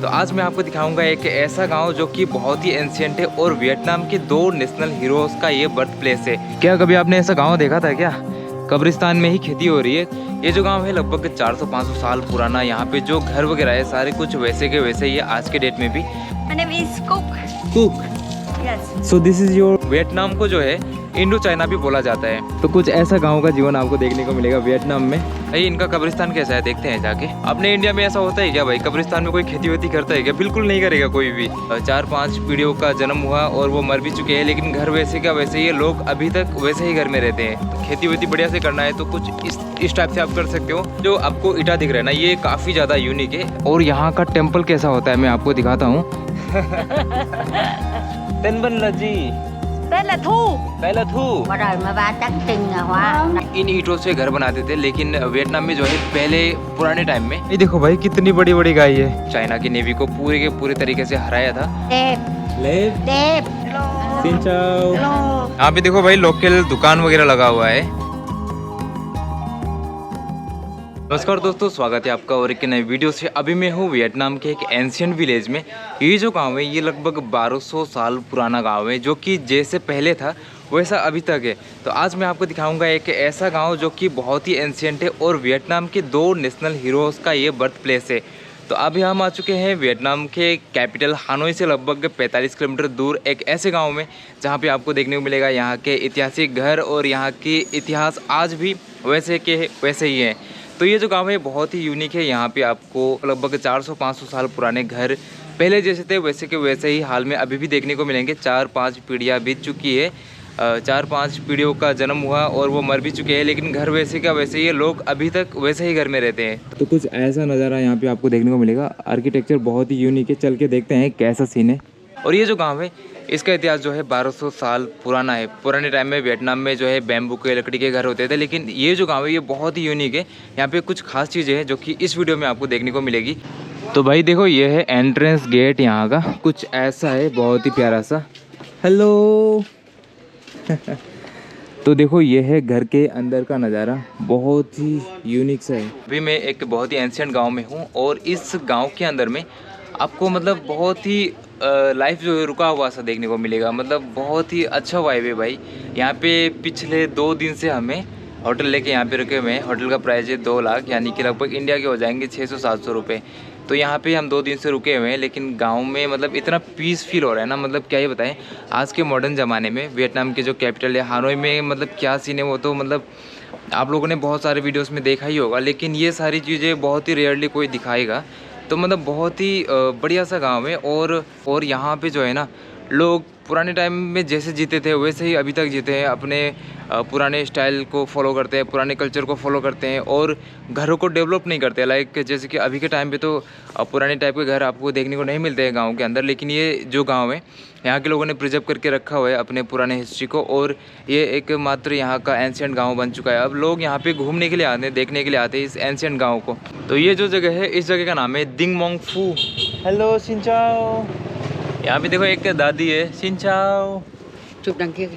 तो आज मैं आपको दिखाऊंगा एक ऐसा गांव जो कि बहुत ही एंशियंट है और वियतनाम के 2 नेशनल हीरोज का ये बर्थ प्लेस है। क्या कभी आपने ऐसा गांव देखा था क्या? कब्रिस्तान में ही खेती हो रही है। ये जो गांव है लगभग 400-500 साल पुराना। यहाँ पे जो घर वगैरह है सारे कुछ वैसे के वैसे ही है आज के डेट में भी। My name is Cook. Cook. Yes. So this is your. Vietnam को जो है इंडो चाइना भी बोला जाता है। तो कुछ ऐसा गांव का जीवन आपको देखने को मिलेगा वियतनाम में। भाई इनका कब्रिस्तान कैसा है देखते हैं जाके। अपने इंडिया में ऐसा होता है क्या भाई? कब्रिस्तान में कोई खेती वेती करता है क्या? बिल्कुल नहीं करेगा कोई भी। 4-5 पीढ़ियों का जन्म हुआ और वो मर भी चुके हैं, लेकिन घर वैसे का वैसे ही, लोग अभी तक वैसे ही घर में रहते हैं। खेती वेती बढ़िया से करना है तो कुछ इस टाइप से आप कर सकते हो। जो आपको ईटा दिख रहा है ना, ये काफी ज्यादा यूनिक है। और यहाँ का टेम्पल कैसा होता है मैं आपको दिखाता हूँ। Tên là Thu. Qua đời mà ba trắng trưng là hoa. इन ईंटों से घर बनाते थे, लेकिन वियतनाम में जो है पहले पुराने टाइम में, ये देखो भाई कितनी बड़ी बड़ी गाय है। चाइना की नेवी को पूरे के पूरे तरीके से हराया था। Đẹp. Đẹp. यहाँ पे देखो भाई लोकल दुकान वगैरह लगा हुआ है। नमस्कार दोस्तों, स्वागत है आपका और एक नए वीडियो से। अभी मैं हूँ वियतनाम के एक एंशियंट विलेज में। ये जो गांव है ये लगभग 1200 साल पुराना गांव है, जो कि जैसे पहले था वैसा अभी तक है। तो आज मैं आपको दिखाऊंगा एक ऐसा गांव जो कि बहुत ही एंशियंट है और वियतनाम के 2 नेशनल हीरोज़ का ये बर्थ प्लेस है। तो अभी हम आ चुके हैं वियतनाम के कैपिटल हानोई से लगभग 45 किलोमीटर दूर एक ऐसे गांव में, जहां पे आपको देखने को मिलेगा यहाँ के ऐतिहासिक घर और यहाँ की इतिहास आज भी वैसे के वैसे ही हैं। तो ये जो गांव है बहुत ही यूनिक है। यहाँ पे आपको लगभग 400-500 साल पुराने घर पहले जैसे थे वैसे के वैसे ही हाल में अभी भी देखने को मिलेंगे। 4-5 पीढ़ियाँ बीत चुकी है, 4-5 पीढ़ियों का जन्म हुआ और वो मर भी चुके हैं, लेकिन घर वैसे का वैसे ही है, लोग अभी तक वैसे ही घर में रहते हैं। तो कुछ ऐसा नज़ारा यहाँ पे आपको देखने को मिलेगा। आर्किटेक्चर बहुत ही यूनिक है, चल के देखते हैं कैसा सीन है। और ये जो गाँव है इसका इतिहास जो है 1200 साल पुराना है। पुराने टाइम में वियतनाम में जो है बैम्बू के लकड़ी के घर होते थे, लेकिन ये जो गांव है ये बहुत ही यूनिक है। यहाँ पे कुछ खास चीज़ें हैं जो कि इस वीडियो में आपको देखने को मिलेगी। तो भाई देखो ये है एंट्रेंस गेट यहाँ का, कुछ ऐसा है, बहुत ही प्यारा सा। हेलो। तो देखो ये है घर के अंदर का नज़ारा, बहुत ही यूनिक सा है। अभी मैं एक बहुत ही एंशियंट गाँव में हूँ और इस गाँव के अंदर में आपको मतलब बहुत ही लाइफ जो है रुका हुआ सा देखने को मिलेगा। मतलब बहुत ही अच्छा वाइब है भाई। यहाँ पे पिछले 2 दिन से हमें होटल लेके यहाँ पे रुके हुए हैं। होटल का प्राइस है 2 लाख, यानी कि लगभग इंडिया के हो जाएंगे 600-700 रुपये। तो यहाँ पे हम 2 दिन से रुके हुए हैं, लेकिन गांव में मतलब इतना पीस फील हो रहा है ना, मतलब क्या ही बताएं। आज के मॉडर्न ज़माने में वियतनाम के जो कैपिटल है हानोई में मतलब क्या सीन है वो तो मतलब आप लोगों ने बहुत सारे वीडियोज़ में देखा ही होगा, लेकिन ये सारी चीज़ें बहुत ही रेयरली कोई दिखाएगा। तो मतलब बहुत ही बढ़िया सा गांव है। और यहाँ पे जो है ना, लोग पुराने टाइम में जैसे जीते थे वैसे ही अभी तक जीते हैं। अपने पुराने स्टाइल को फॉलो करते हैं, पुराने कल्चर को फॉलो करते हैं और घरों को डेवलप नहीं करते। लाइक जैसे कि अभी के टाइम पे तो पुराने टाइप के घर आपको देखने को नहीं मिलते हैं गाँव के अंदर, लेकिन ये जो गाँव है यहाँ के लोगों ने प्रिजर्व करके रखा हुआ है अपने पुराने हिस्ट्री को। और ये एकमात्र यहाँ का एंशियंट गांव बन चुका है। अब लोग यहाँ पे घूमने के लिए आते हैं, देखने के लिए आते हैं इस एंशियंट गांव को। तो ये जो जगह है इस जगह का नाम है दिंग मोंग फू। हेलो सिंचाओ। यहाँ पे देखो एक दादी है। सिंचाओ। Chụp đằng kia.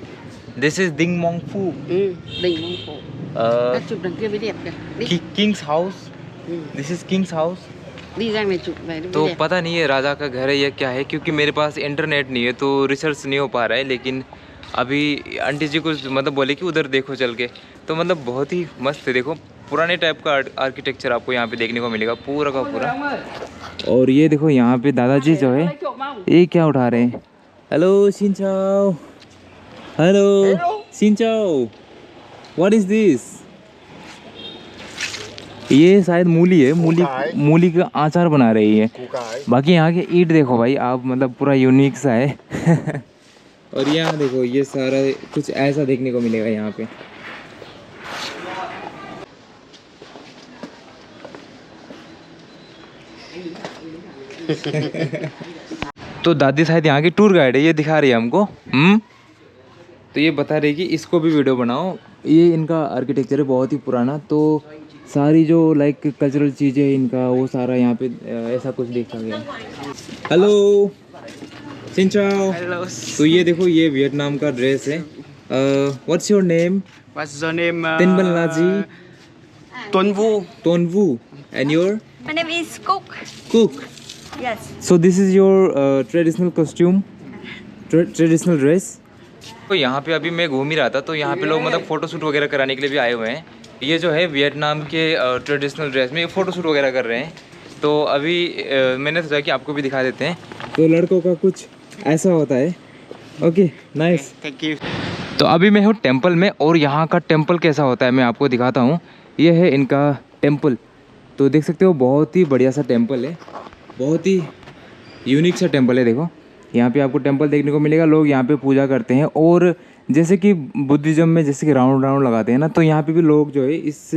This is Dinh Mong Phu. Đình mông cổ. Nó chụp đằng kia mới đẹp kìa. Đi. Kings house. This is Kings house. Đi ra này chụp về đi. तो पता नहीं है राजा का घर है या क्या है, क्योंकि मेरे पास इंटरनेट नहीं है तो रिसर्च नहीं हो पा रहा है। लेकिन अभी आंटी जी कुछ मतलब बोले कि उधर देखो चल के, तो मतलब बहुत ही मस्त है। देखो पुराने टाइप का आर्किटेक्चर आपको यहाँ पे देखने को मिलेगा पूरा का पूरा। और ये देखो यहाँ पे दादाजी जो है ये क्या उठा रहे हैं। हेलो सिंचाओ। हेलो सिंचाओ। What is this? ये शायद मूली है, मूली का अचार बना रही है। बाकी यहाँ के ईंट देखो भाई आप, मतलब पूरा यूनिक सा है। और यहाँ देखो ये सारा कुछ ऐसा देखने को मिलेगा यहाँ पे। तो दादी शायद यहाँ की टूर गाइड है, ये दिखा रही है हमको। तो ये बता रही कि इसको भी वीडियो बनाओ। ये इनका आर्किटेक्चर है बहुत ही पुराना, तो सारी जो लाइक कल्चरल चीज़ें इनका वो सारा यहाँ पे ऐसा कुछ देखा गया। हेलो सिंचाओ। तो ये देखो ये वियतनाम का ड्रेस है। What's your name? What's the name? Tên Bân là gì? Tuấn Vu. Tôn Vu. And your? My name is Cook. Cook. Yes. So this is your traditional costume, traditional dress. तो यहाँ पे अभी मैं घूम ही रहा था, तो यहाँ पे लोग मतलब फ़ोटो शूट वगैरह कराने के लिए भी आए हुए हैं। ये जो है वियतनाम के ट्रेडिशनल ड्रेस में फ़ोटो शूट वगैरह कर रहे हैं। तो अभी मैंने सोचा कि आपको भी दिखा देते हैं। तो लड़कों का कुछ ऐसा होता है। Okay, nice, Thank you. तो अभी मैं हूँ टेंपल में, और यहाँ का टेंपल कैसा होता है मैं आपको दिखाता हूँ। ये है इनका टेंपल, तो देख सकते हो बहुत ही बढ़िया सा टेंपल है, बहुत ही यूनिक सा टेंपल है। देखो यहाँ पे आपको टेंपल देखने को मिलेगा, लोग यहाँ पे पूजा करते हैं। और जैसे कि बुद्धिज़्म में जैसे कि राउंड राउंड लगाते हैं ना, तो यहाँ पे भी लोग जो है इस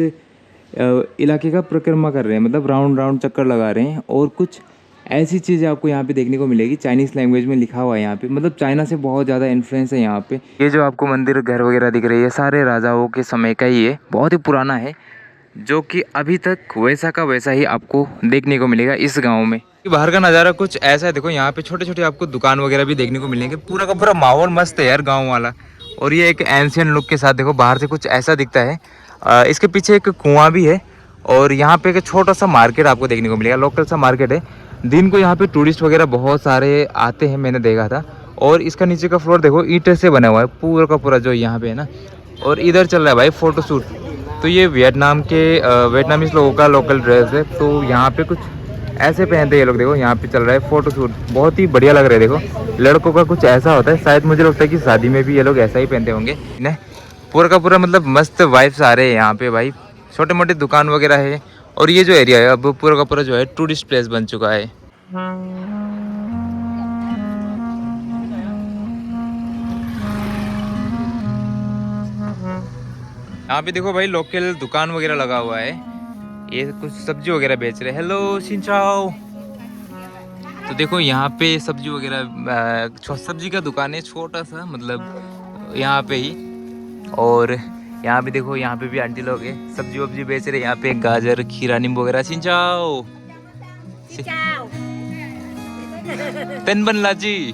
इलाके का परिक्रमा कर रहे हैं, मतलब राउंड राउंड चक्कर लगा रहे हैं। और कुछ ऐसी चीज़ें आपको यहाँ पे देखने को मिलेगी, चाइनीज़ लैंग्वेज में लिखा हुआ है यहाँ पे, मतलब चाइना से बहुत ज़्यादा इन्फ्लुएंस है यहाँ पे। ये जो आपको मंदिर घर वगैरह दिख रही है, सारे राजाओं के समय का ही है, बहुत ही पुराना है, जो कि अभी तक वैसा का वैसा ही आपको देखने को मिलेगा इस गांव में। बाहर का नज़ारा कुछ ऐसा है, देखो यहाँ पे छोटे छोटे आपको दुकान वगैरह भी देखने को मिलेंगे। पूरा का पूरा माहौल मस्त है यार गांव वाला। और ये एक एंशियंट लुक के साथ देखो बाहर से कुछ ऐसा दिखता है। इसके पीछे एक कुआं भी है, और यहाँ पे एक छोटा सा मार्केट आपको देखने को मिलेगा, लोकल सा मार्केट है। दिन को यहाँ पे टूरिस्ट वगैरह बहुत सारे आते हैं, मैंने देखा था। और इसका नीचे का फ्लोर देखो ईंट से बना हुआ है पूरा का पूरा जो यहाँ पे है ना। और इधर चल रहा है भाई फोटो शूट। तो ये वियतनाम के वियतनामीज लोगों का लोकल ड्रेस है, तो यहाँ पे कुछ ऐसे पहनते हैं ये लोग। देखो यहाँ पे चल रहा है फोटो शूट, बहुत ही बढ़िया लग रहा है। देखो लड़कों का कुछ ऐसा होता है, शायद मुझे लगता है कि शादी में भी ये लोग ऐसा ही पहनते होंगे ना। पूरा का पूरा मतलब मस्त वाइब्स आ रहे हैं यहाँ पे भाई, छोटे मोटे दुकान वगैरह है। और ये जो एरिया है अब पूरा का पूरा जो है टूरिस्ट प्लेस बन चुका है। यहाँ पे देखो भाई लोकल दुकान वगैरह लगा हुआ है, ये कुछ सब्जी वगैरह बेच रहे हैं। हेलो सिंचाओ। तो देखो यहाँ पे सब्जी वगैरह सब्जी का दुकान है छोटा सा, मतलब यहाँ पे ही। और यहाँ पे देखो यहाँ पे भी आंटी लोग हैं, सब्जी वब्जी बेच रहे हैं। यहाँ पे गाजर खीरा नींबू वगैरह। सिंचाओ Ciao. तेन बन लाजी,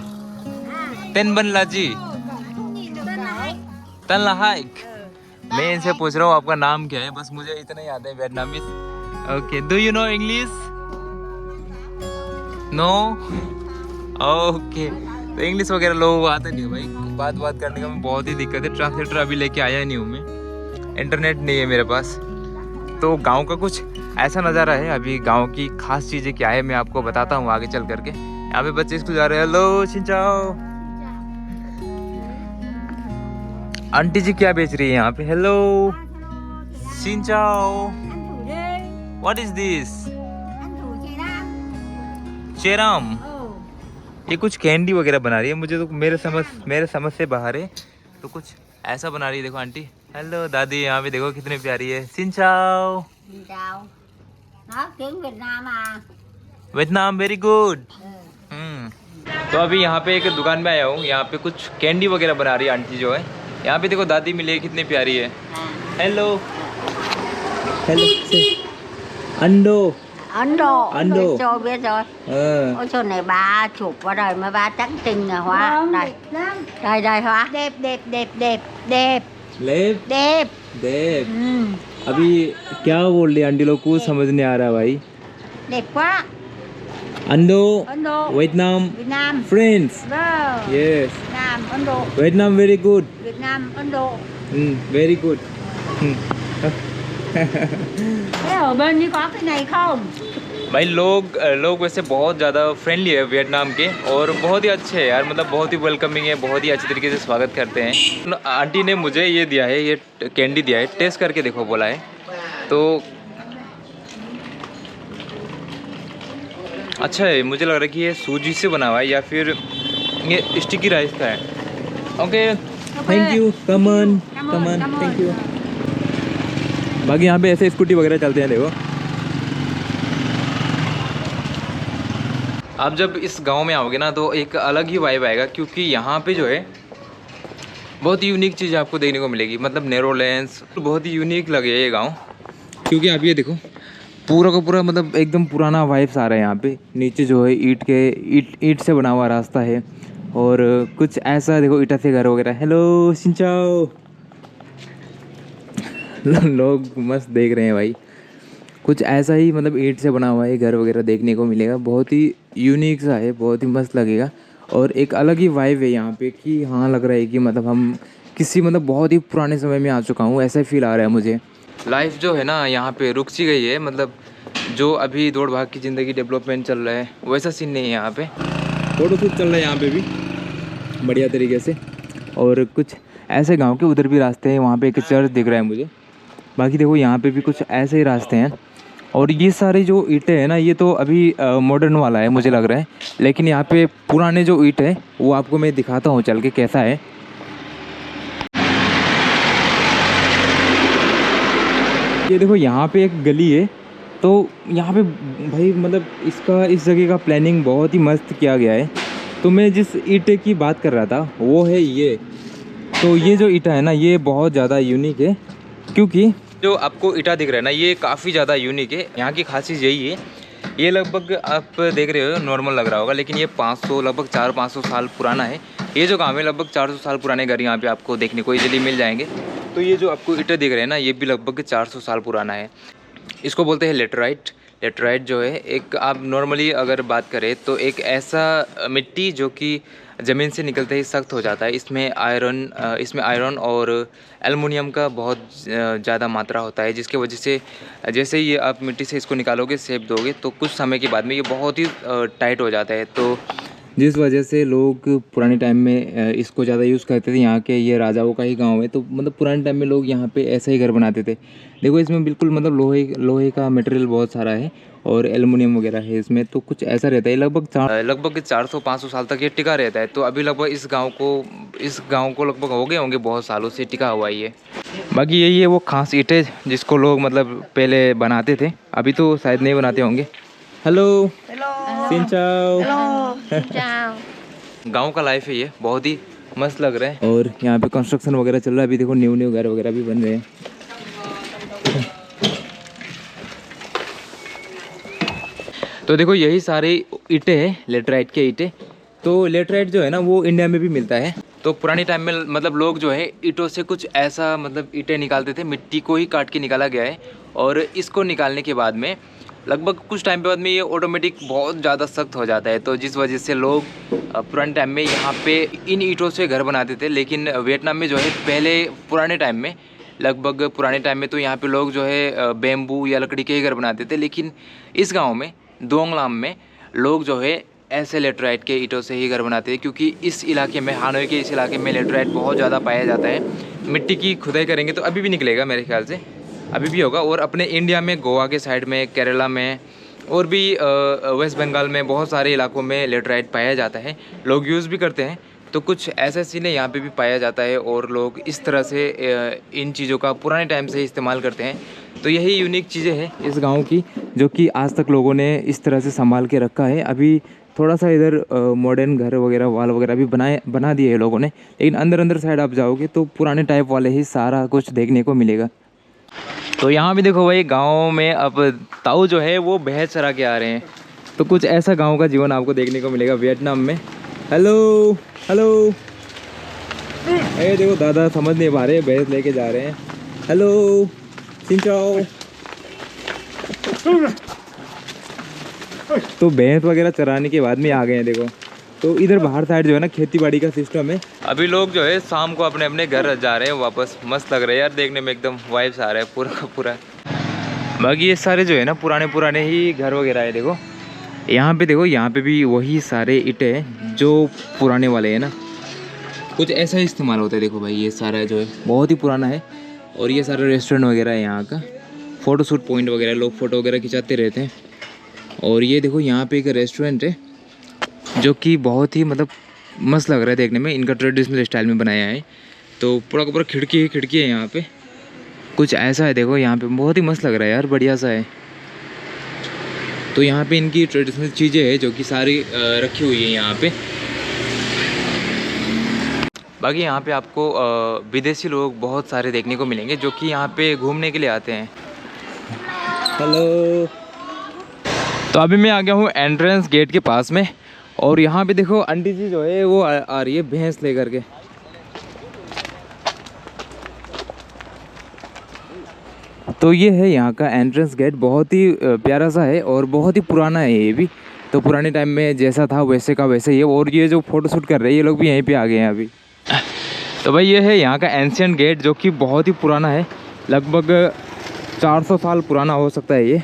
तेन बन लाजी, तन लहाइक। मैं इनसे पूछ रहा हूँ आपका नाम क्या है, बस मुझे इतना ही आता है Vietnamese. Okay, do you know English? No. Okay, तो इंग्लिश वगैरह लोगों को आता नहीं है भाई, बात करने का में बहुत ही दिक्कत है। ट्रांसलेटर अभी लेके आया नहीं हूँ मैं, इंटरनेट नहीं है मेरे पास। तो गांव का कुछ ऐसा नज़ारा है। अभी गांव की खास चीज़ें क्या है मैं आपको बताता हूँ आगे चल करके। यहाँ पे बच्चे स्कूल जा रहे हैं। हेलो सिंचाओ। आंटी जी क्या बेच रही है यहाँ पे? हेलो सिंचाओ। What is this? चेराम। ये कुछ कैंडी वगैरह बना रही है, मुझे तो मेरे समझ से बाहर है। तो कुछ ऐसा बना रही है। देखो आंटी। हेलो दादी, यहाँ पे देखो कितनी प्यारी है। सिंचाओ। Chào. Nói tiếng Việt Nam à? Vietnam very good. तो अभी यहाँ पे एक दुकान में आया हूँ, यहाँ पे कुछ कैंडी वगैरह बना रही है आंटी जो है। यहाँ पे देखो दादी मिली है, कितनी प्यारी है। हेलो हेलो अंडो। Ấn Độ. Ấn Độ. Biết rồi, biết rồi. Ôi chỗ này bà chụp vào đời mà bà trắng tinh là hoa. Đây. Đây đây hoa. Đẹp đẹp đẹp đẹp đẹp लेप đẹp. देव। अभी क्या बोल रही aunty लोग, कुछ समझ नहीं आ रहा भाई। Đẹp quá. अंडो Ấn Độ. Vietnam Việt Nam. Friends. Vâng. Yes, Việt Nam, Ấn Độ. Vietnam very good. Việt Nam, Ấn Độ. Very good. Thế ở bênนี้có cái này không? भाई लोग वैसे बहुत ज़्यादा फ्रेंडली है वियतनाम के, और बहुत ही अच्छे हैं यार, मतलब बहुत ही वेलकमिंग है, बहुत ही अच्छे तरीके से स्वागत करते हैं। आंटी ने मुझे ये दिया है, ये कैंडी दिया है, टेस्ट करके देखो बोला है। तो अच्छा है, मुझे लग रहा है कि ये सूजी से बना हुआ है या फिर ये स्टिकी राइस का है। Okay, thank you, come on, thank you. बाकी यहाँ पे ऐसे स्कूटी वगैरह चलते हैं। देखो आप जब इस गांव में आओगे ना तो एक अलग ही वाइब आएगा, क्योंकि यहाँ पे जो है बहुत ही यूनिक चीज़ आपको देखने को मिलेगी। मतलब नेरोलैंड्स बहुत ही यूनिक लगे ये गांव, क्योंकि आप ये देखो पूरा का पूरा मतलब एकदम पुराना वाइब्स आ रहा है यहाँ पे। नीचे जो है ईंट से बना हुआ रास्ता है, और कुछ ऐसा देखो ईटा से घर वगैरह। हेलो सिंचाओ। लोग मस्त देख रहे हैं भाई। कुछ ऐसा ही मतलब ईंट से बना हुआ है घर वगैरह देखने को मिलेगा। बहुत ही यूनिक सा है, बहुत ही मस्त लगेगा और एक अलग ही वाइब है यहाँ पे कि हाँ लग रहा है कि मतलब हम किसी मतलब बहुत ही पुराने समय में आ चुका हूँ, ऐसा फील आ रहा है मुझे। लाइफ जो है ना यहाँ पे रुक सी गई है, मतलब जो अभी दौड़ भाग की ज़िंदगी डेवलपमेंट चल रहा है वैसा सीन नहीं है यहाँ पे। फोटो शूट चल रहा है यहाँ पे भी बढ़िया तरीके से। और कुछ ऐसे गांव के उधर भी रास्ते हैं, वहाँ पे एक चर्च दिख रहा है मुझे। बाकी देखो यहाँ पे भी कुछ ऐसे ही रास्ते हैं। और ये सारे जो ईंटें हैं ना ये तो अभी मॉडर्न वाला है मुझे लग रहा है, लेकिन यहाँ पे पुराने जो ईंट है वो आपको मैं दिखाता हूँ चल के कैसा है। ये देखो यहाँ पे एक गली है, तो यहाँ पे भाई मतलब इस जगह का प्लानिंग बहुत ही मस्त किया गया है। तो मैं जिस ईंटे की बात कर रहा था वो है ये। तो ये जो ईंटा है ना ये बहुत ज़्यादा यूनिक है, क्योंकि जो आपको ईंटा दिख रहा है ना ये काफ़ी ज़्यादा यूनिक है। यहाँ की खासियत यही है, ये लगभग आप देख रहे हो नॉर्मल लग रहा होगा, लेकिन ये 500 लगभग 400-500 साल पुराना है। ये जो गाँव है लगभग 400 साल पुराने घर यहाँ पे आपको देखने को इजीली मिल जाएंगे। तो ये जो आपको ईंटें दिख रहे हैं ना ये भी लगभग 400 साल पुराना है। इसको बोलते हैं लेटराइट। लेटराइट जो है एक आप नॉर्मली अगर बात करें तो एक ऐसा मिट्टी जो कि ज़मीन से निकलते ही सख्त हो जाता है। इसमें आयरन और एल्युमिनियम का बहुत ज़्यादा मात्रा होता है, जिसकी वजह से जैसे ही आप मिट्टी से इसको निकालोगे शेप दोगे तो कुछ समय के बाद में ये बहुत ही टाइट हो जाता है। तो जिस वजह से लोग पुराने टाइम में इसको ज़्यादा यूज़ करते थे। यहाँ के ये राजाओं का ही गांव है, तो मतलब पुराने टाइम में लोग यहाँ पे ऐसा ही घर बनाते थे। देखो इसमें बिल्कुल मतलब लोहे का मटेरियल बहुत सारा है और एल्युमिनियम वगैरह है इसमें, तो कुछ ऐसा रहता है। लगभग 400-500 साल तक ये टिका रहता है। तो अभी लगभग इस गाँव को लगभग हो गए होंगे बहुत सालों से टिका हुआ है ये। बाकी यही है वो खास ईंटें जिसको लोग मतलब पहले बनाते थे, अभी तो शायद नहीं बनाते होंगे। हेलो सिन चाओ। गाँव का लाइफ है ये, बहुत ही मस्त लग रहा है। और यहाँ पे कंस्ट्रक्शन वगैरह चल रहा है, अभी देखो न्यू घर वगैरह भी बन रहे हैं। तो देखो यही सारे ईंटें हैं लेटराइट के ईंटें। तो लेटराइट जो है ना वो इंडिया में भी मिलता है। तो पुरानी टाइम में मतलब लोग जो है ईंटों से कुछ ऐसा मतलब ईंटें निकालते थे, मिट्टी को ही काट के निकाला गया है। और इसको निकालने के बाद में लगभग कुछ टाइम के बाद में ये ऑटोमेटिक बहुत ज़्यादा सख्त हो जाता है। तो जिस वजह से लोग पुराने टाइम में यहाँ पे इन ईंटों से घर बनाते थे। लेकिन वियतनाम में जो है पहले पुराने टाइम में तो यहाँ पे लोग जो है बेम्बू या लकड़ी के ही घर बनाते थे। लेकिन इस गांव में डोंगलाम में लोग जो है ऐसे लेटराइट के ईंटों से ही घर बनाते हैं, क्योंकि इस इलाके में हानोई के इस इलाके में लेटराइट बहुत ज़्यादा पाया जाता है। मिट्टी की खुदाई करेंगे तो अभी भी निकलेगा, मेरे ख्याल से अभी भी होगा। और अपने इंडिया में गोवा के साइड में, केरला में और भी वेस्ट बंगाल में बहुत सारे इलाकों में लेटराइट पाया जाता है, लोग यूज़ भी करते हैं। तो कुछ ऐसे सीन यहाँ पे भी पाया जाता है और लोग इस तरह से इन चीज़ों का पुराने टाइम से इस्तेमाल करते हैं। तो यही यूनिक चीज़ें हैं इस गांव की, जो कि आज तक लोगों ने इस तरह से संभाल के रखा है। अभी थोड़ा सा इधर मॉडर्न घर वगैरह वाल वगैरह भी बना दिए हैं लोगों ने, लेकिन अंदर साइड आप जाओगे तो पुराने टाइप वाले ही सारा कुछ देखने को मिलेगा। तो यहाँ भी देखो भाई गांव में अब ताऊ जो है वो भैंस चरा के आ रहे हैं। तो कुछ ऐसा गांव का जीवन आपको देखने को मिलेगा वियतनाम में। हेलो ये देखो दादा समझ नहीं पा रहे, भैंस लेके जा रहे हैं। हेलो सिन चाओ। तो भैंस वगैरह चराने के बाद में आ गए हैं देखो। तो इधर बाहर साइड जो है ना खेती बाड़ी का सिस्टम है। अभी लोग जो है शाम को अपने अपने घर जा रहे हैं वापस। मस्त लग रहा है यार देखने में, एकदम वाइब्स आ रहा है पूरा का पूरा। बाकी ये सारे जो है ना पुराने ही घर वगैरह है। देखो यहाँ पे, देखो यहाँ पे भी वही सारे ईंटें हैं जो पुराने वाले हैं ना, कुछ ऐसा ही इस्तेमाल होता है। देखो भाई ये सारा जो है बहुत ही पुराना है। और ये सारा रेस्टोरेंट वगैरह है यहाँ का, फ़ोटो शूट पॉइंट वगैरह, लोग फ़ोटो वगैरह खिंचाते रहते हैं। और ये देखो यहाँ पे एक रेस्टोरेंट है जो कि बहुत ही मतलब मस्त लग रहा है देखने में, इनका ट्रेडिशनल स्टाइल में बनाया है। तो पूरा का पूरा खिड़की है यहाँ पे, कुछ ऐसा है। देखो यहाँ पे बहुत ही मस्त लग रहा है यार, बढ़िया सा है। तो यहाँ पे इनकी ट्रेडिशनल चीज़ें हैं जो कि सारी रखी हुई है यहाँ पे। बाकी यहाँ पे आपको विदेशी लोग बहुत सारे देखने को मिलेंगे जो कि यहाँ पे घूमने के लिए आते हैं। हेलो। तो अभी मैं आ गया हूँ एंट्रेंस गेट के पास में, और यहाँ पे देखो आंटी जी जो है वो आ रही है भैंस लेकर के। तो ये है यहाँ का एंट्रेंस गेट, बहुत ही प्यारा सा है और बहुत ही पुराना है ये भी। तो पुराने टाइम में जैसा था वैसे का वैसे ही है। और ये जो फ़ोटो शूट कर रहे हैं ये लोग भी यहीं पे आ गए हैं अभी। तो भाई ये है यहाँ का एंशिएंट गेट जो कि बहुत ही पुराना है, लगभग 400 साल पुराना हो सकता है ये,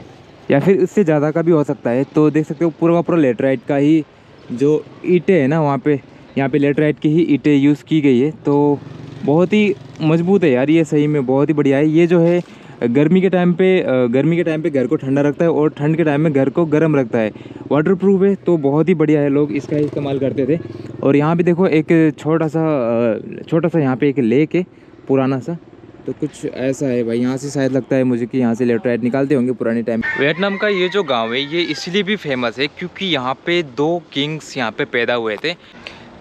या फिर इससे ज़्यादा का भी हो सकता है। तो देख सकते हो पूरा का पूरा लेटराइट का ही जो ईंटें है ना वहाँ पे, यहाँ पे लेटराइट की ही ईंटें यूज़ की गई है। तो बहुत ही मजबूत है यार ये, सही में बहुत ही बढ़िया है। ये जो है गर्मी के टाइम पे घर को ठंडा रखता है और ठंड के टाइम में घर को गर्म रखता है। वाटरप्रूफ है तो बहुत ही बढ़िया है, लोग इसका इस्तेमाल करते थे। और यहाँ पे देखो एक छोटा सा यहाँ पे एक लेक है पुराना सा, तो कुछ ऐसा है भाई। यहाँ से शायद लगता है मुझे कि यहाँ से लेटराइट निकालते होंगे पुराने टाइम। वियतनाम का ये जो गांव है ये इसलिए भी फेमस है क्योंकि यहाँ पे 2 किंग्स यहाँ पे पैदा हुए थे।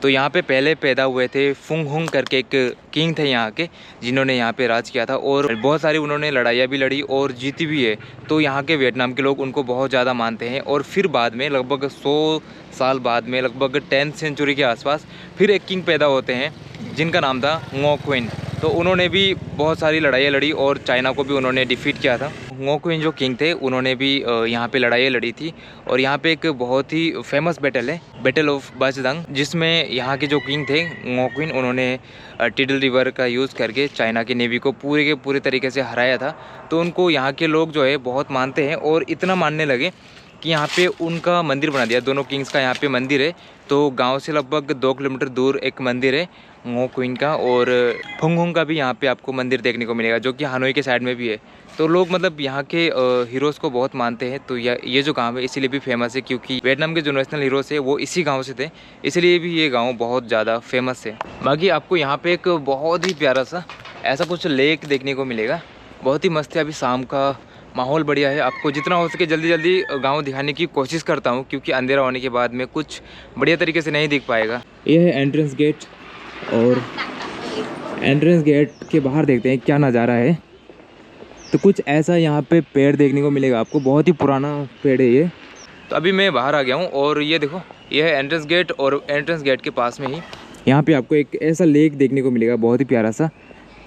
तो यहाँ पे पहले पैदा हुए थे फुंग हुंग करके एक किंग थे यहाँ के, जिन्होंने यहाँ पे राज किया था और बहुत सारी उन्होंने लड़ाइयाँ भी लड़ी और जीती भी है। तो यहाँ के वियतनाम के लोग उनको बहुत ज़्यादा मानते हैं। और फिर बाद में लगभग 100 साल बाद में, लगभग 10th सेंचुरी के आसपास फिर एक किंग पैदा होते हैं जिनका नाम था ngô Quyền। तो उन्होंने भी बहुत सारी लड़ाइयाँ लड़ी और चाइना को भी उन्होंने डिफीट किया था। ngô Quyền जो किंग थे उन्होंने भी यहाँ पे लड़ाइयाँ लड़ी थी। और यहाँ पे एक बहुत ही फेमस बैटल है, बैटल ऑफ बा ची दंग, जिसमें यहाँ के जो किंग थे ngô Quyền उन्होंने टिडल रिवर का यूज़ करके चाइना की नेवी को पूरे के पूरे तरीके से हराया था। तो उनको यहाँ के लोग जो है बहुत मानते हैं और इतना मानने लगे कि यहाँ पे उनका मंदिर बना दिया। दोनों किंग्स का यहाँ पे मंदिर है। तो गांव से लगभग 2 किलोमीटर दूर एक मंदिर है ngô Quyền का, और फुंग हुंग का भी यहाँ पे आपको मंदिर देखने को मिलेगा जो कि हनोई के साइड में भी है। तो लोग मतलब यहाँ के हीरोज़ को बहुत मानते हैं। तो ये जो गांव है इसीलिए भी फेमस है क्योंकि वियतनाम के जो नेशनल हीरोज़ है वो इसी गाँव से थे, इसलिए भी ये गाँव बहुत ज़्यादा फेमस है। बाकी आपको यहाँ पर एक बहुत ही प्यारा सा ऐसा कुछ लेक देखने को मिलेगा, बहुत ही मस्त है। अभी शाम का माहौल बढ़िया है। आपको जितना हो सके जल्दी जल्दी गांव दिखाने की कोशिश करता हूं क्योंकि अंधेरा होने के बाद में कुछ बढ़िया तरीके से नहीं दिख पाएगा। ये है एंट्रेंस गेट और एंट्रेंस गेट के बाहर देखते हैं क्या नज़ारा है। तो कुछ ऐसा यहाँ पे पेड़ देखने को मिलेगा आपको, बहुत ही पुराना पेड़ है ये। तो अभी मैं बाहर आ गया हूँ और ये देखो ये है एंट्रेंस गेट, और एंट्रेंस गेट के पास में ही यहाँ पे आपको एक ऐसा लेक देखने को मिलेगा बहुत ही प्यारा सा।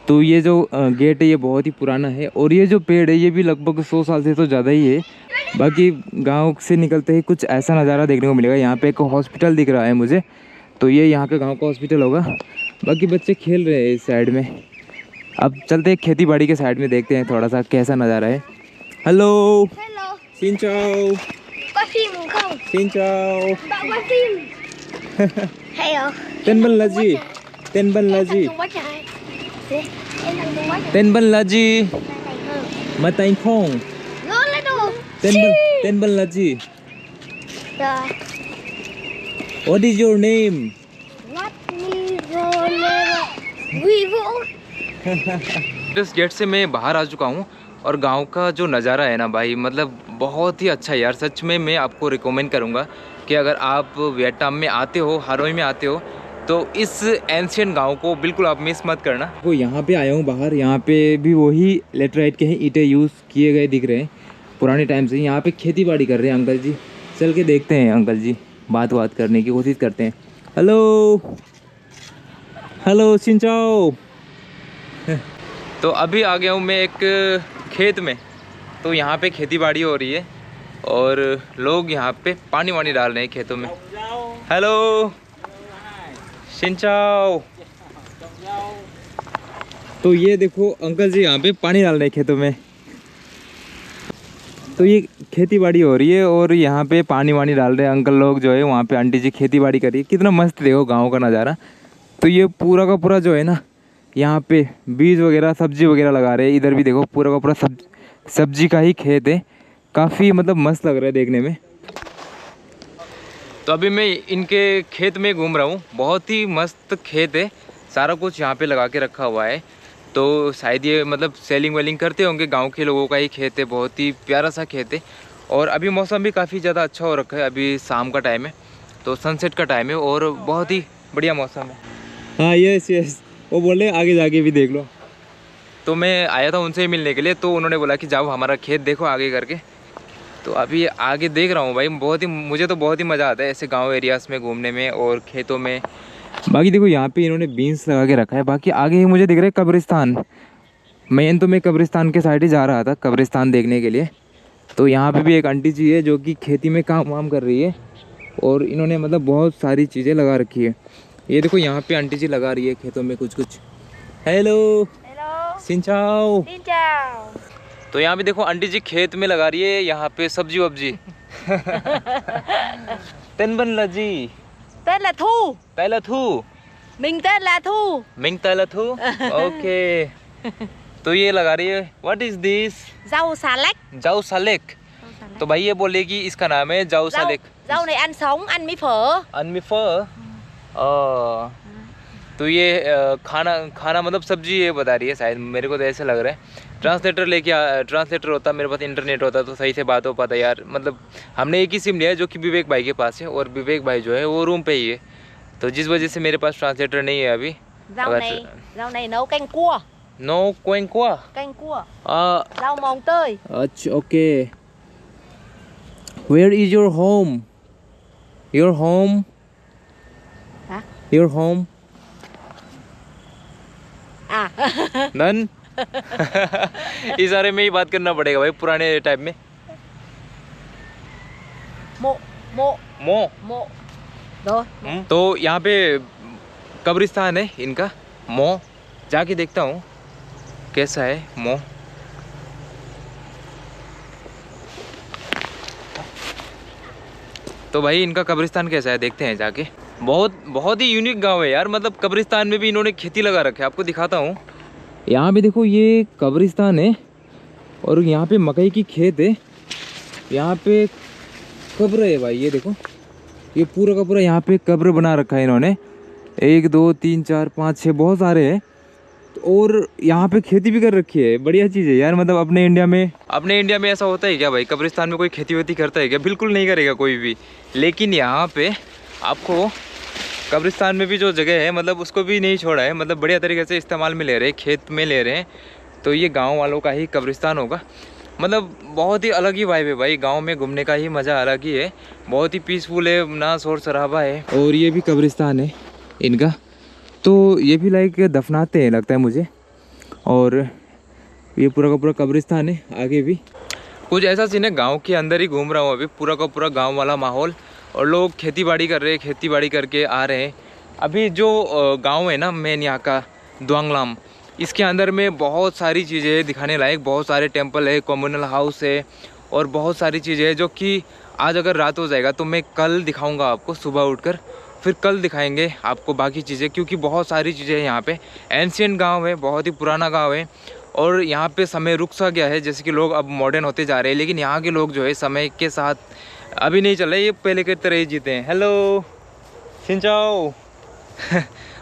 तो ये जो गेट है ये बहुत ही पुराना है और ये जो पेड़ है ये भी लगभग 100 साल से तो ज़्यादा ही है। बाकी गांव से निकलते ही कुछ ऐसा नज़ारा देखने को मिलेगा। यहाँ पे एक हॉस्पिटल दिख रहा है मुझे, तो ये यहाँ के गांव का हॉस्पिटल होगा। बाकी बच्चे खेल रहे हैं इस साइड में। अब चलते हैं खेती बाड़ी के साइड में, देखते हैं थोड़ा सा कैसा नज़ारा है। Hello Hello. xin chào, Có phim không? xin chào। Bạn quay phim. Hello. tên Bân là gì? Tên Bân là gì? Em quá trời. Em đang quá trời. Tên Bân là gì? Ừ. Mà tên không? Lớn lên đồ. Tên Bân là gì? Rồi. What is your name? What is your name? Vivo. इस gate से मैं बाहर आ चुका हूँ और गांव का जो नज़ारा है ना भाई, मतलब बहुत ही अच्छा है यार। सच में मैं आपको रिकमेंड करूँगा कि अगर आप वियतनाम में आते हो, हनोई में आते हो, तो इस एंशिएंट गांव को बिल्कुल आप मिस मत करना। वो यहाँ पे आया हूँ बाहर, यहाँ पे भी वही लेटराइट के ही ईंटें यूज़ किए गए दिख रहे हैं पुराने टाइम से। यहाँ पे खेती बाड़ी कर रहे हैं अंकल जी, चल के देखते हैं अंकल जी, बात करने की कोशिश करते हैं। Hello hello xin chào। तो अभी आ गया हूँ मैं एक खेत में। तो यहाँ पे खेती बाड़ी हो रही है और लोग यहाँ पे पानी वानी डाल रहे हैं खेतों में। Hello xin chào। तो ये देखो अंकल जी यहाँ पे पानी डाल रहे हैं खेतों में। तो ये खेती बाड़ी हो रही है और यहाँ पे पानी वानी डाल रहे हैं अंकल लोग जो है, वहाँ पे आंटी जी खेती बाड़ी कर रही है। कितना मस्त देखो गाँव का नज़ारा। तो ये पूरा का पूरा जो है ना, यहाँ पे बीज वगैरह सब्जी वगैरह लगा रहे हैं। इधर भी देखो पूरा का पूरा सब्जी का ही खेत है, काफ़ी मतलब मस्त लग रहा है देखने में। तो अभी मैं इनके खेत में घूम रहा हूँ, बहुत ही मस्त खेत है, सारा कुछ यहाँ पे लगा के रखा हुआ है। तो शायद ये मतलब सेलिंग वेलिंग करते होंगे, गांव के लोगों का ही खेत है, बहुत ही प्यारा सा खेत है। और अभी मौसम भी काफ़ी ज़्यादा अच्छा हो रखा है, अभी शाम का टाइम है तो सनसेट का टाइम है और बहुत ही बढ़िया मौसम है। हाँ यस वो बोले आगे जाके भी देख लो। तो मैं आया था उनसे ही मिलने के लिए, तो उन्होंने बोला कि जाओ हमारा खेत देखो आगे करके। तो अभी आगे देख रहा हूँ भाई, मुझे तो बहुत ही मज़ा आता है ऐसे गांव एरियाज़ में घूमने में और खेतों में। बाकी देखो यहाँ पे इन्होंने बीन्स लगा के रखा है। बाकी आगे ही मुझे दिख रहा है कब्रिस्तान, मेन तो मैं कब्रिस्तान के साइड ही जा रहा था, कब्रिस्तान देखने के लिए। तो यहाँ पे भी एक आंटी जी है जो कि खेती में काम वाम कर रही है, और इन्होंने मतलब बहुत सारी चीज़ें लगा रखी है। ये देखो यहाँ पे आंटी जी लगा रही है खेतों में कुछ कुछ। Hello Hello. सिंचाओ। Xin chào. तो यहाँ पे देखो आंटी जी खेत में लगा रही है यहाँ पे सब्जी वब्जी। tên Vinh là gì? Tên là Thu. Tại là Thu. Mình tên là Thu. Mình tại là Thu. Ok. तो ये लगा रही है। What is this? Rau xà lách. जाऊ सालेक। तो भाई ये बोलेगी इसका नाम है जाऊ Rau, सालेक। rau này ăn sống, ăn में phở. अनमिफर। तो ये खाना मतलब सब्जी ये बता रही है शायद, मेरे को तो ऐसे लग रहा है। ट्रांसलेटर होता, मेरे पास इंटरनेट होता तो सही से बात हो पाता यार। मतलब हमने एक ही सिम लिया है जो कि विवेक भाई के पास है, और विवेक भाई जो है वो रूम पे ही है, तो जिस वजह से मेरे पास ट्रांसलेटर नहीं है अभी। Rau này nấu canh cua. नो कोइन कुआ। Canh cua. Rau mồng tơi. अच्छा okay. Where is your home? Your home? Hả? Your home? À. None. इशारे में ही बात करना पड़ेगा भाई, पुराने टाइप में। Mộ. Mộ. मो। Mộ. Rồi. तो यहाँ पे कब्रिस्तान है इनका, मो। जाके देखता हूँ कैसा है मो। तो भाई इनका कब्रिस्तान कैसा है देखते हैं जाके। बहुत ही यूनिक गांव है यार। मतलब कब्रिस्तान में भी इन्होंने खेती लगा रखा है, आपको दिखाता हूँ। यहाँ पे देखो ये कब्रिस्तान है, और यहाँ पे मकई की खेत है। यहाँ पे कब्र है भाई, ये देखो ये पूरा का पूरा यहाँ पे कब्र बना रखा है इन्होंने। 1 2 3 4 5 6 बहुत सारे हैं। और यहाँ पे खेती भी कर रखी है, बढ़िया चीज़ है यार। मतलब अपने इंडिया में ऐसा होता है क्या भाई? कब्रिस्तान में कोई खेती वेती करता है क्या? बिल्कुल नहीं करेगा कोई भी। लेकिन यहाँ पे आपको कब्रिस्तान में भी जो जगह है मतलब उसको भी नहीं छोड़ा है, मतलब बढ़िया तरीके से इस्तेमाल में ले रहे हैं, खेत में ले रहे हैं। तो ये गाँव वालों का ही कब्रिस्तान होगा। मतलब बहुत ही अलग ही वाइब है भाई, गाँव में घूमने का ही मज़ा अलग ही है। बहुत ही पीसफुल है, ना शोर शराबा है। और ये भी कब्रिस्तान है इनका, तो ये भी लाइक दफनाते हैं लगता है मुझे। और ये पूरा का पूरा कब्रिस्तान है। आगे भी कुछ ऐसा सीन है, गांव के अंदर ही घूम रहा हूँ अभी, पूरा का पूरा गांव वाला माहौल। और लोग खेती बाड़ी कर रहे हैं, खेती बाड़ी करके आ रहे हैं। अभी जो गांव है ना मेन यहाँ का द्वांगलाम, इसके अंदर में बहुत सारी चीज़ें दिखाने लायक, बहुत सारे टेम्पल है, कम्युनल हाउस है, और बहुत सारी चीज़ें हैं जो कि आज अगर रात हो जाएगा तो मैं कल दिखाऊँगा आपको, सुबह उठकर फिर कल दिखाएंगे आपको बाकी चीज़ें, क्योंकि बहुत सारी चीज़ें हैं यहाँ पे। एंशियंट गांव है, बहुत ही पुराना गांव है, और यहाँ पे समय रुक सा गया है। जैसे कि लोग अब मॉडर्न होते जा रहे हैं, लेकिन यहाँ के लोग जो है समय के साथ अभी नहीं चल रहे, ये पहले की तरह ही जीते हैं। हेलो सिंचाओ।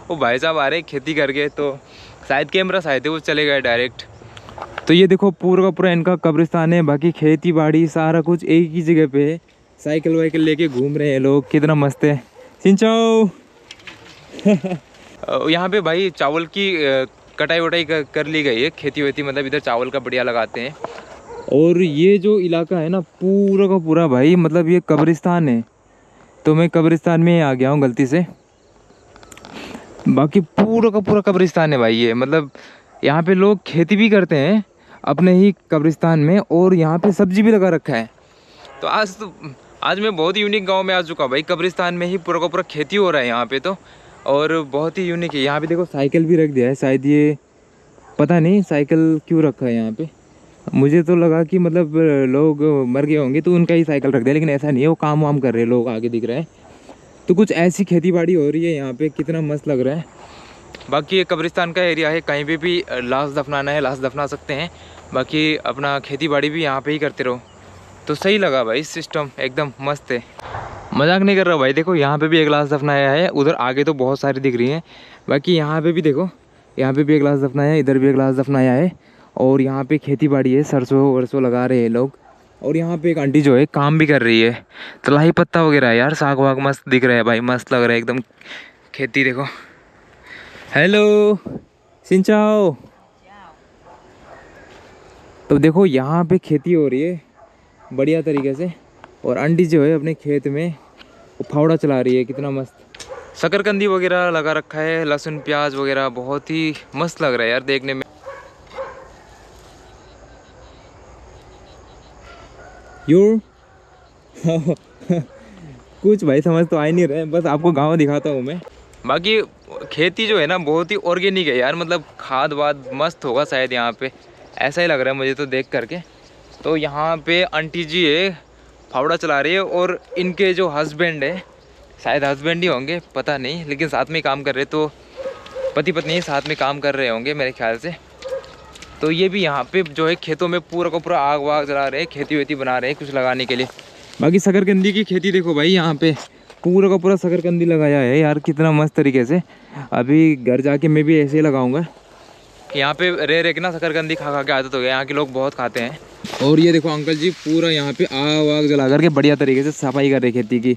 वो भाई साहब आ रहे खेती करके, तो शायद कैमरा शायद वो चले गए डायरेक्ट। तो ये देखो पूरा का पूरा इनका कब्रिस्तान है, बाकी खेती बाड़ी सारा कुछ एक ही जगह पे है। साइकिल वाइकिल लेके घूम रहे हैं लोग, कितना मस्त है। सिंचाओ। यहाँ पे भाई चावल की कटाई वटाई कर ली गई है, खेती वेती, मतलब इधर चावल का बढ़िया लगाते हैं। और ये जो इलाका है ना पूरा का पूरा भाई, मतलब ये कब्रिस्तान है। तो मैं कब्रिस्तान में आ गया हूँ गलती से, बाकी पूरा का पूरा कब्रिस्तान है भाई ये। मतलब यहाँ पे लोग खेती भी करते हैं अपने ही कब्रिस्तान में, और यहाँ पे सब्जी भी लगा रखा है। तो आज मैं बहुत ही यूनिक गांव में आ चुका भाई, कब्रिस्तान में ही पूरा का पूरा खेती हो रहा है यहाँ पे तो, और बहुत ही यूनिक है। यहाँ पे देखो साइकिल भी रख दिया है, शायद ये पता नहीं साइकिल क्यों रखा है यहाँ पे। मुझे तो लगा कि मतलब लोग मर गए होंगे तो उनका ही साइकिल रख दिया, लेकिन ऐसा नहीं है, वो काम वाम कर रहे हैं लोग, आगे दिख रहा है। तो कुछ ऐसी खेती बाड़ी हो रही है यहाँ पे, कितना मस्त लग रहा है। बाकी ये कब्रिस्तान का एरिया है, कहीं भी लाश दफनाना है लाश दफना सकते हैं, बाकी अपना खेती बाड़ी भी यहाँ पे ही करते रहो। तो सही लगा भाई, सिस्टम एकदम मस्त है, मजाक नहीं कर रहा भाई। देखो यहाँ पे भी एक लाश दफनाया है, उधर आगे तो बहुत सारी दिख रही हैं, बाकी यहाँ पे भी देखो, यहाँ पे भी एक लाश दफनाया है, इधर भी एक लाश दफनाया है। और यहाँ पे खेती बाड़ी है, सरसों वरसों लगा रहे हैं लोग। और यहाँ पे एक आंटी जो है काम भी कर रही है, तलाई पत्ता वगैरह यार, साग वाग मस्त दिख रहा है भाई, मस्त लग रहा है एकदम खेती। देखो हेलो सिंचाओ। तो देखो यहाँ पे खेती हो रही है बढ़िया तरीके से, और आंटी जो है अपने खेत में वो फावड़ा चला रही है, कितना मस्त। शकरकंदी वगैरह लगा रखा है, लहसुन प्याज वगैरह, बहुत ही मस्त लग रहा है यार देखने में। योर कुछ भाई समझ तो आ ही नहीं रहे, बस आपको गांव दिखाता हूँ मैं। बाकी खेती जो है ना बहुत ही ऑर्गेनिक है यार, मतलब खाद वाद मस्त होगा शायद यहाँ पे, ऐसा ही लग रहा है मुझे तो देख करके। तो यहाँ पे आंटी जी है फावड़ा चला रही है, और इनके जो हस्बैंड है, शायद हस्बैंड ही होंगे पता नहीं, लेकिन साथ में काम कर रहे, तो पति पत्नी साथ में काम कर रहे होंगे मेरे ख्याल से। तो ये भी यहाँ पे जो है खेतों में पूरा का पूरा आग वाग जला रहे हैं, खेती वेती बना रहे हैं कुछ लगाने के लिए। बाकी शकरकंदी की खेती देखो भाई, यहाँ पे पूरा का पूरा शकरकंदी लगाया है यार, कितना मस्त तरीके से। अभी घर जाके मैं भी ऐसे ही लगाऊंगा। यहाँ पे रह रह के ना शकरकंदी खा खा के आदत हो गया, यहाँ के लोग बहुत खाते हैं। और ये देखो अंकल जी पूरा यहाँ पे आग वाग जला करके बढ़िया तरीके से सफाई कर रहे खेती की।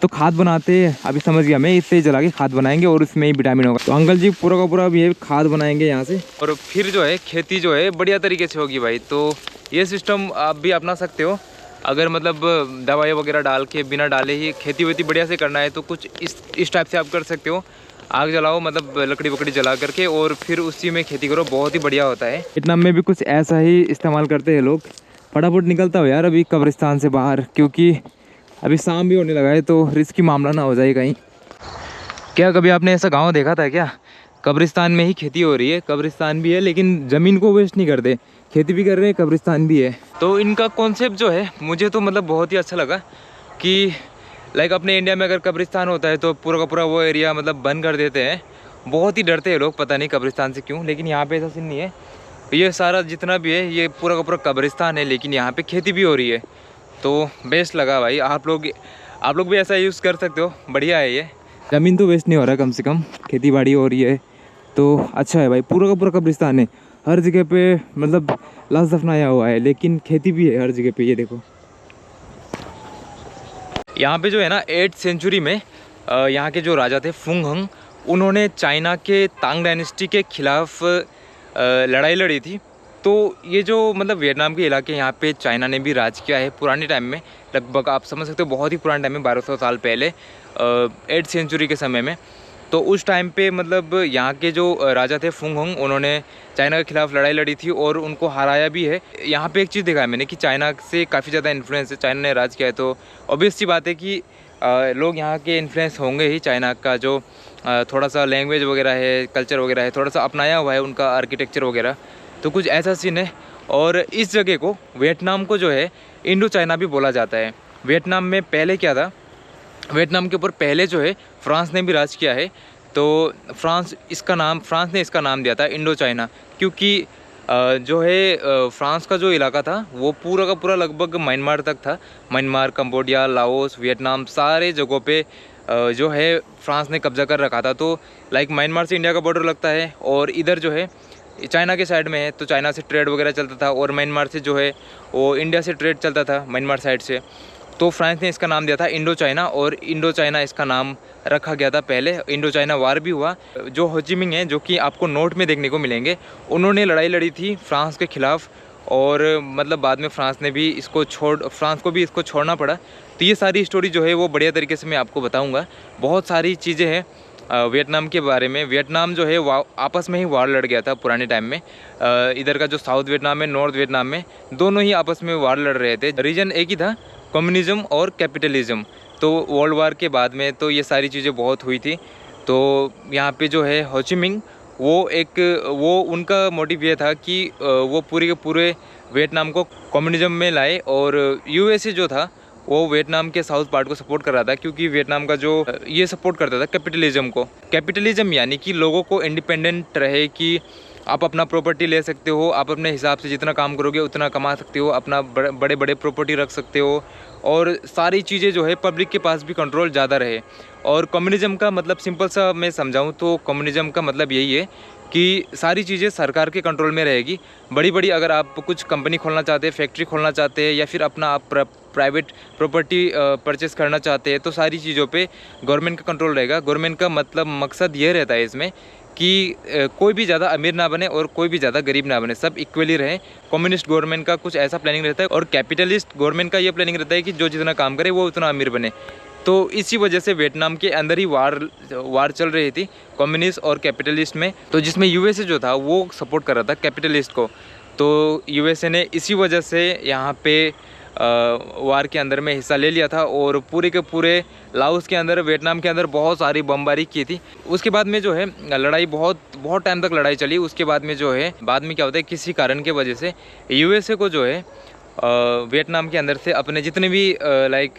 तो खाद बनाते हैं, अभी समझ गया मैं, इससे जला के खाद बनाएंगे और इसमें ही विटामिन होगा। तो अंकल जी पूरा का पूरा ये खाद बनाएंगे यहाँ से, और फिर जो है खेती जो है बढ़िया तरीके से होगी भाई। तो ये सिस्टम आप भी अपना सकते हो, अगर मतलब दवाई वगैरह डाल के बिना डाले ही खेती वेती बढ़िया से करना है तो कुछ इस टाइप से आप कर सकते हो। आग जलाओ, मतलब लकड़ी वकड़ी जला करके, और फिर उसी में खेती करो, बहुत ही बढ़िया होता है। वियतनाम में भी कुछ ऐसा ही इस्तेमाल करते हैं लोग। फटाफट निकलता हो यार अभी कब्रिस्तान से बाहर, क्योंकि अभी शाम भी होने लगा है, तो रिस्की मामला ना हो जाए कहीं। क्या कभी आपने ऐसा गाँव देखा था क्या, कब्रिस्तान में ही खेती हो रही है, कब्रिस्तान भी है लेकिन ज़मीन को वेस्ट नहीं करते, खेती भी कर रहे हैं, कब्रिस्तान भी है। तो इनका कॉन्सेप्ट जो है मुझे तो मतलब बहुत ही अच्छा लगा कि लाइक अपने इंडिया में अगर कब्रिस्तान होता है तो पूरा का पूरा वो एरिया मतलब बंद कर देते हैं, बहुत ही डरते हैं लोग, पता नहीं कब्रिस्तान से क्यों। लेकिन यहाँ पे ऐसा सीन नहीं है, ये सारा जितना भी है ये पूरा का पूरा कब्रिस्तान है, लेकिन यहाँ पे खेती भी हो रही है। तो बेस्ट लगा भाई, आप लोग भी ऐसा यूज़ कर सकते हो, बढ़िया है ये। ज़मीन तो वेस्ट नहीं हो रहा, कम से कम खेती बाड़ी हो रही है, तो अच्छा है भाई। पूरा का पूरा कब्रिस्तान है, हर जगह पे मतलब लाश दफनाया हुआ है, लेकिन खेती भी है हर जगह पे। ये देखो यहाँ पे जो है ना 8th सेंचुरी में यहाँ के जो राजा थे फुंगहंग, उन्होंने चाइना के तांग डायनेस्टी के खिलाफ लड़ाई लड़ी थी। तो ये जो मतलब वियतनाम के इलाके यहाँ पे चाइना ने भी राज किया है पुराने टाइम में, लगभग आप समझ सकते हो बहुत ही पुराने टाइम में, 1200 साल पहले 8th सेंचुरी के समय में। तो उस टाइम पे मतलब यहाँ के जो राजा थे फुंगहंग, उन्होंने चाइना के खिलाफ लड़ाई लड़ी थी और उनको हराया भी है। यहाँ पे एक चीज़ देखा है मैंने कि चाइना से काफ़ी ज़्यादा इन्फ्लुएंस है, चाइना ने राज किया है, तो ऑब्वियस सी बात है कि लोग यहाँ के इन्फ्लुएंस होंगे ही। चाइना का जो थोड़ा सा लैंग्वेज वगैरह है, कल्चर वगैरह है, थोड़ा सा अपनाया हुआ है उनका आर्किटेक्चर वगैरह, तो कुछ ऐसा सीन है। और इस जगह को वियतनाम को जो है इंडो चाइना भी बोला जाता है। वियतनाम में पहले क्या था, वियतनाम के ऊपर पहले जो है फ्रांस ने भी राज किया है, तो फ्रांस ने इसका नाम दिया था इंडो चाइना, क्योंकि जो है फ्रांस का जो इलाका था वो पूरा का पूरा लगभग म्यांमार तक था। म्यांमार, कंबोडिया, लाओस, वियतनाम, सारे जगहों पे जो है फ्रांस ने कब्जा कर रखा था। तो लाइक म्यांमार से इंडिया का बॉर्डर लगता है, और इधर जो है चाइना के साइड में है, तो चाइना से ट्रेड वगैरह चलता था, और म्यांमार से जो है वो इंडिया से ट्रेड चलता था म्यांमार साइड से। तो फ्रांस ने इसका नाम दिया था इंडो चाइना, और इंडो चाइना इसका नाम रखा गया था। पहले इंडो चाइना वार भी हुआ। जो हो ची मिंह है, जो कि आपको नोट में देखने को मिलेंगे, उन्होंने लड़ाई लड़ी थी फ्रांस के खिलाफ, और मतलब बाद में फ्रांस को भी इसको छोड़ना पड़ा। तो ये सारी स्टोरी जो है वो बढ़िया तरीके से मैं आपको बताऊँगा। बहुत सारी चीज़ें हैं वियतनाम के बारे में। वियतनाम जो है आपस में ही वार लड़ गया था पुराने टाइम में। इधर का जो साउथ वियतनाम में, नॉर्थ वियतनाम में, दोनों ही आपस में वार लड़ रहे थे। रीजन एक ही था, कम्युनिज्म और कैपिटलिज्म। तो वर्ल्ड वार के बाद में तो ये सारी चीज़ें बहुत हुई थी। तो यहाँ पे जो है हो ची मिंह, वो उनका मोटिव ये था कि वो पूरे के पूरे वियतनाम को कम्युनिज्म में लाए, और यूएसए जो था वो वियतनाम के साउथ पार्ट को सपोर्ट कर रहा था, क्योंकि वियतनाम का जो ये सपोर्ट करता था कैपिटलिज्म को। कैपिटलिज्म यानी कि लोगों को इंडिपेंडेंट रहे, कि आप अपना प्रॉपर्टी ले सकते हो, आप अपने हिसाब से जितना काम करोगे उतना कमा सकते हो, अपना बड़े बड़े प्रॉपर्टी रख सकते हो, और सारी चीज़ें जो है पब्लिक के पास भी कंट्रोल ज़्यादा रहे। और कम्युनिज्म का मतलब सिंपल सा मैं समझाऊँ तो कम्युनिज्म का मतलब यही है कि सारी चीज़ें सरकार के कंट्रोल में रहेगी। बड़ी बड़ी अगर आप कुछ कंपनी खोलना चाहते हैं, फैक्ट्री खोलना चाहते हैं, या फिर अपना आप प्राइवेट प्रॉपर्टी परचेस करना चाहते हैं, तो सारी चीज़ों पे गवर्नमेंट का कंट्रोल रहेगा। गवर्नमेंट का मतलब मकसद ये रहता है इसमें कि कोई भी ज़्यादा अमीर ना बने और कोई भी ज़्यादा गरीब ना बने, सब इक्वली रहें। कम्युनिस्ट गवर्नमेंट का कुछ ऐसा प्लानिंग रहता है, और कैपिटलिस्ट गवर्नमेंट का ये प्लानिंग रहता है कि जो जितना काम करे वो उतना अमीर बने। तो इसी वजह से वियतनाम के अंदर ही वार चल रही थी कम्युनिस्ट और कैपिटलिस्ट में, तो जिसमें यूएसए जो था वो सपोर्ट कर रहा था कैपिटलिस्ट को। तो यूएसए ने इसी वजह से यहाँ पे वार के अंदर में हिस्सा ले लिया था और पूरे के पूरे लाओस के अंदर, वियतनाम के अंदर बहुत सारी बमबारी की थी। उसके बाद में जो है लड़ाई बहुत टाइम तक लड़ाई चली। उसके बाद में जो है बाद में क्या होता है, किसी कारण के वजह से USA को जो है वियतनाम के अंदर से अपने जितने भी लाइक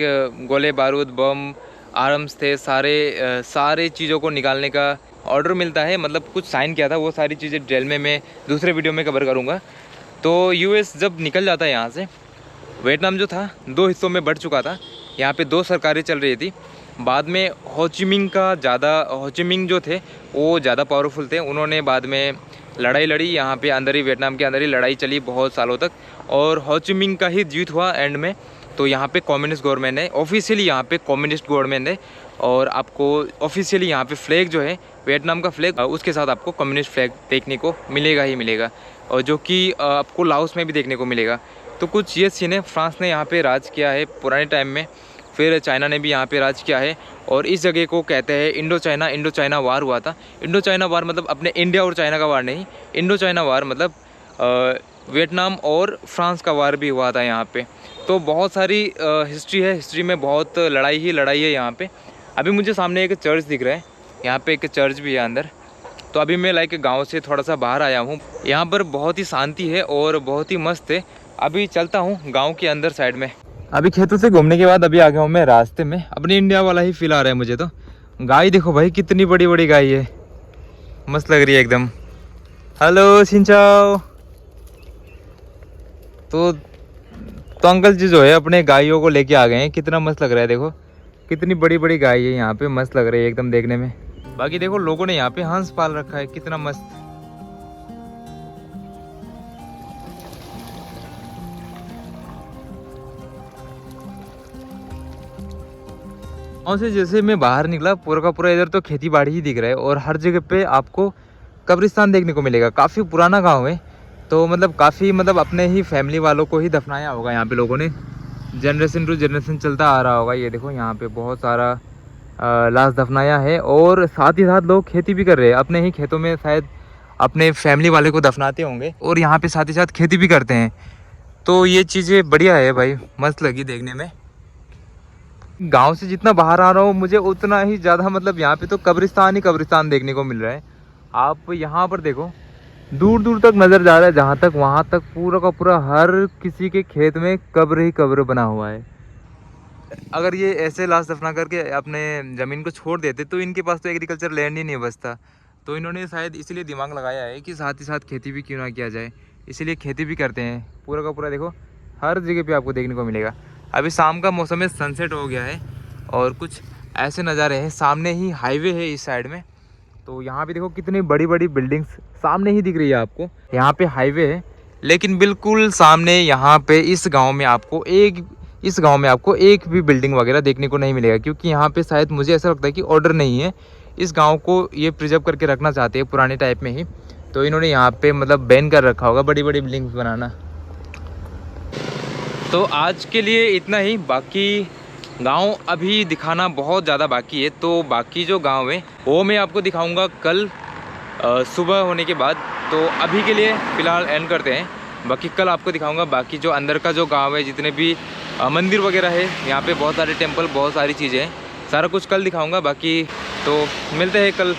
गोले बारूद, बम, आर्म्स थे, सारे चीज़ों को निकालने का ऑर्डर मिलता है। मतलब कुछ साइन किया था, वो सारी चीज़ें डिटेल में मैं दूसरे वीडियो में कवर करूँगा। तो US जब निकल जाता है यहाँ से, वियतनाम जो था 2 हिस्सों में बढ़ चुका था। यहाँ पे 2 सरकारें चल रही थी। बाद में होचिमिंह जो थे वो ज़्यादा पावरफुल थे। उन्होंने बाद में लड़ाई लड़ी यहाँ पे अंदर ही, वियतनाम के अंदर ही लड़ाई चली बहुत सालों तक और होचिमिंह का ही जीत हुआ एंड में। तो यहाँ पे कम्युनिस्ट गवर्नमेंट है, ऑफिशियली यहाँ पे कम्युनिस्ट गवर्नमेंट है और आपको ऑफिशियली यहाँ पे फ्लैग जो है वियतनाम का फ्लैग, उसके साथ आपको कम्युनिस्ट फ्लैग देखने को मिलेगा ही मिलेगा, और जो कि आपको लाओस में भी देखने को मिलेगा। तो कुछ ये सीन है। फ्रांस ने यहाँ पे राज किया है पुराने टाइम में, फिर चाइना ने भी यहाँ पे राज किया है और इस जगह को कहते हैं इंडो चाइना वार हुआ था। इंडो चाइना वार मतलब अपने इंडिया और चाइना का वार नहीं, इंडो चाइना वार मतलब वियतनाम और फ्रांस का वार भी हुआ था यहाँ पे। तो बहुत सारी हिस्ट्री है, हिस्ट्री में बहुत लड़ाई ही लड़ाई है यहाँ पे। अभी मुझे सामने एक चर्च दिख रहा है, यहाँ पे एक चर्च भी है अंदर। तो अभी मैं लाइक गांव से थोड़ा सा बाहर आया हूँ। यहाँ पर बहुत ही शांति है और बहुत ही मस्त है। अभी चलता हूँ गांव के अंदर साइड में। अभी खेतों से घूमने के बाद अभी आ गया हूँ मैं रास्ते में। अपनी इंडिया वाला ही फील आ रहा है मुझे। तो गाय देखो भाई, कितनी बड़ी बड़ी गाय है, मस्त लग रही है एकदम। हेलो सिंचाओ। तो अंकल जी जो है अपने गायों को लेके आ गए हैं। कितना मस्त लग रहा है, देखो कितनी बड़ी बड़ी गाय है यहाँ पे, मस्त लग रही है एकदम देखने में। बाकी देखो लोगों ने यहाँ पे हंस पाल रखा है, कितना मस्त। गाँव से जैसे मैं बाहर निकला, पूरा का पूरा इधर तो खेती बाड़ी ही दिख रहा है और हर जगह पे आपको कब्रिस्तान देखने को मिलेगा। काफ़ी पुराना गांव है, तो मतलब काफ़ी मतलब अपने ही फैमिली वालों को ही दफनाया होगा यहाँ पे लोगों ने, जनरेशन टू जनरेशन चलता आ रहा होगा। ये देखो यहाँ पे बहुत सारा लाश दफनाया है और साथ ही साथ लोग खेती भी कर रहे हैं अपने ही खेतों में, शायद अपने फैमिली वाले को दफनाते होंगे और यहाँ पे साथ ही साथ खेती भी करते हैं। तो ये चीज़ें बढ़िया है भाई, मस्त लगी देखने में। गांव से जितना बाहर आ रहा हूँ मुझे उतना ही ज़्यादा मतलब यहाँ पे तो कब्रिस्तान ही कब्रिस्तान देखने को मिल रहा है। आप यहाँ पर देखो, दूर दूर तक नज़र जा रहा है, जहाँ तक वहाँ तक पूरा का पूरा हर किसी के खेत में कब्र ही कब्र बना हुआ है। अगर ये ऐसे लाश दफना करके अपने ज़मीन को छोड़ देते तो इनके पास तो एग्रीकल्चर लैंड ही नहीं बचता। तो इन्होंने शायद इसलिए दिमाग लगाया है कि साथ ही साथ खेती भी क्यों ना किया जाए, इसीलिए खेती भी करते हैं। पूरा का पूरा देखो हर जगह पे आपको देखने को मिलेगा। अभी शाम का मौसम है, सनसेट हो गया है और कुछ ऐसे नज़ारे हैं। सामने ही हाईवे है इस साइड में, तो यहाँ पे देखो कितनी बड़ी बड़ी बिल्डिंग्स सामने ही दिख रही है आपको। यहाँ पे हाईवे है लेकिन बिल्कुल सामने यहाँ पे इस गांव में आपको एक भी बिल्डिंग वगैरह देखने को नहीं मिलेगा, क्योंकि यहाँ पे शायद मुझे ऐसा लगता है कि ऑर्डर नहीं है। इस गांव को ये प्रिजर्व करके रखना चाहते हैं पुराने टाइप में ही, तो इन्होंने यहाँ पे मतलब बैन कर रखा होगा बड़ी बड़ी बिल्डिंग्स बनाना। तो आज के लिए इतना ही। बाकी गांव अभी दिखाना बहुत ज़्यादा बाकी है, तो बाकी जो गांव है वो मैं आपको दिखाऊंगा कल सुबह होने के बाद। तो अभी के लिए फ़िलहाल एंड करते हैं, बाकी कल आपको दिखाऊंगा बाकी जो अंदर का जो गांव है, जितने भी मंदिर वगैरह है यहाँ पे, बहुत सारे टेंपल, बहुत सारी चीज़ें हैं, सारा कुछ कल दिखाऊंगा। बाकी तो मिलते हैं कल।